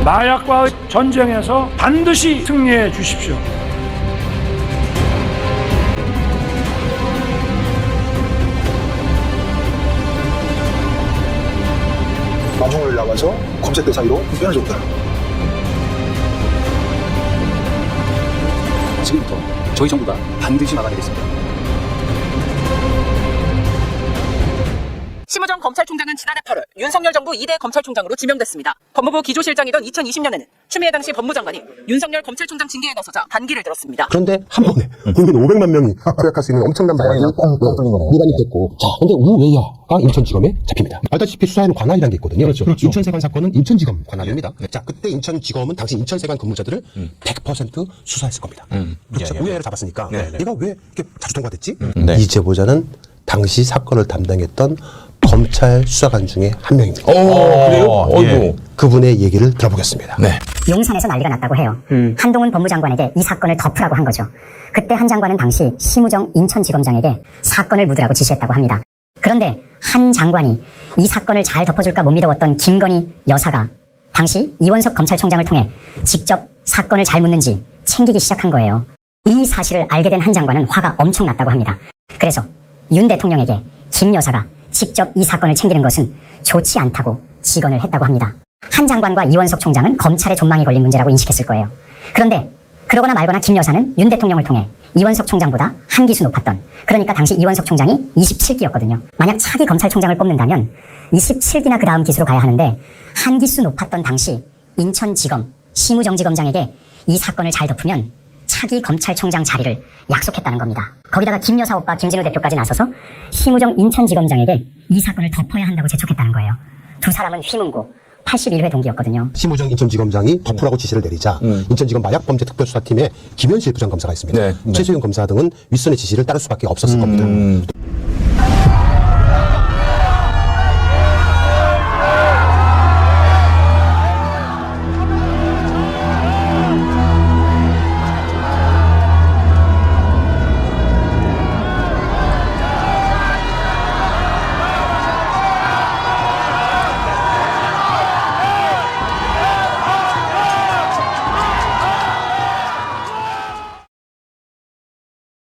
마약과의 전쟁에서 반드시 승리해 주십시오. 방송을 나가서 검색대 사이로 빼내줬다. 지금부터 저희 정부가 반드시 막아내겠습니다. 심우정 검찰총장은 지난해 8월 윤석열 정부 2대 검찰총장으로 지명됐습니다. 법무부 기조실장이던 2020년에는 추미애 당시 법무장관이 윤석열 검찰총장 징계에 나서자 반기를 들었습니다. 그런데 한 번에 국민 500만 명이 투약할 수 있는 엄청난 바람이 미관이 됐고, 자, 근데 우외야가 인천지검에 잡힙니다. 알다시피 수사에는 관할이라는 게 있거든요. 그렇죠. 인천세관 사건은 인천지검 관할입니다. 자, 그때 인천지검은 당시 인천세관 근무자들을 100% 수사했을 겁니다. 그렇죠. 우외를 잡았으니까 얘가 왜 이렇게 자주 통과됐지? 이 제보자는 당시 사건을 담당했던 검찰 수사관 중에 한 명입니다. 그래요? 예. 그분의 얘기를 들어보겠습니다. 네. 용산에서 난리가 났다고 해요. 한동훈 법무장관에게 이 사건을 덮으라고 한 거죠. 그때 한 장관은 당시 심우정 인천지검장에게 사건을 묻으라고 지시했다고 합니다. 그런데 한 장관이 이 사건을 잘 덮어줄까 못 믿어왔던 김건희 여사가 당시 이원석 검찰총장을 통해 직접 사건을 잘 묻는지 챙기기 시작한 거예요. 이 사실을 알게 된 한 장관은 화가 엄청 났다고 합니다. 그래서 윤 대통령에게 김 여사가 직접 이 사건을 챙기는 것은 좋지 않다고 직언을 했다고 합니다. 한 장관과 이원석 총장은 검찰의 존망이 걸린 문제라고 인식했을 거예요. 그런데 그러거나 말거나 김 여사는 윤 대통령을 통해 이원석 총장보다 한 기수 높았던, 그러니까 당시 이원석 총장이 27기였거든요. 만약 차기 검찰총장을 뽑는다면 27기나 그 다음 기수로 가야 하는데 한 기수 높았던 당시 인천지검 심우정지검장에게 이 사건을 잘 덮으면 차기 검찰총장 자리를 약속했다는 겁니다. 거기다가 김 여사 오빠 김진우 대표까지 나서서 심우정 인천지검장에게 이 사건을 덮어야 한다고 재촉했다는 거예요. 두 사람은 휘문고 81회 동기였거든요. 심우정 인천지검장이 덮으라고 지시를 내리자 인천지검 마약범죄특별수사팀에 김현실 부장검사가 있습니다. 네. 최소영 검사 등은 윗선의 지시를 따를 수밖에 없었을 겁니다.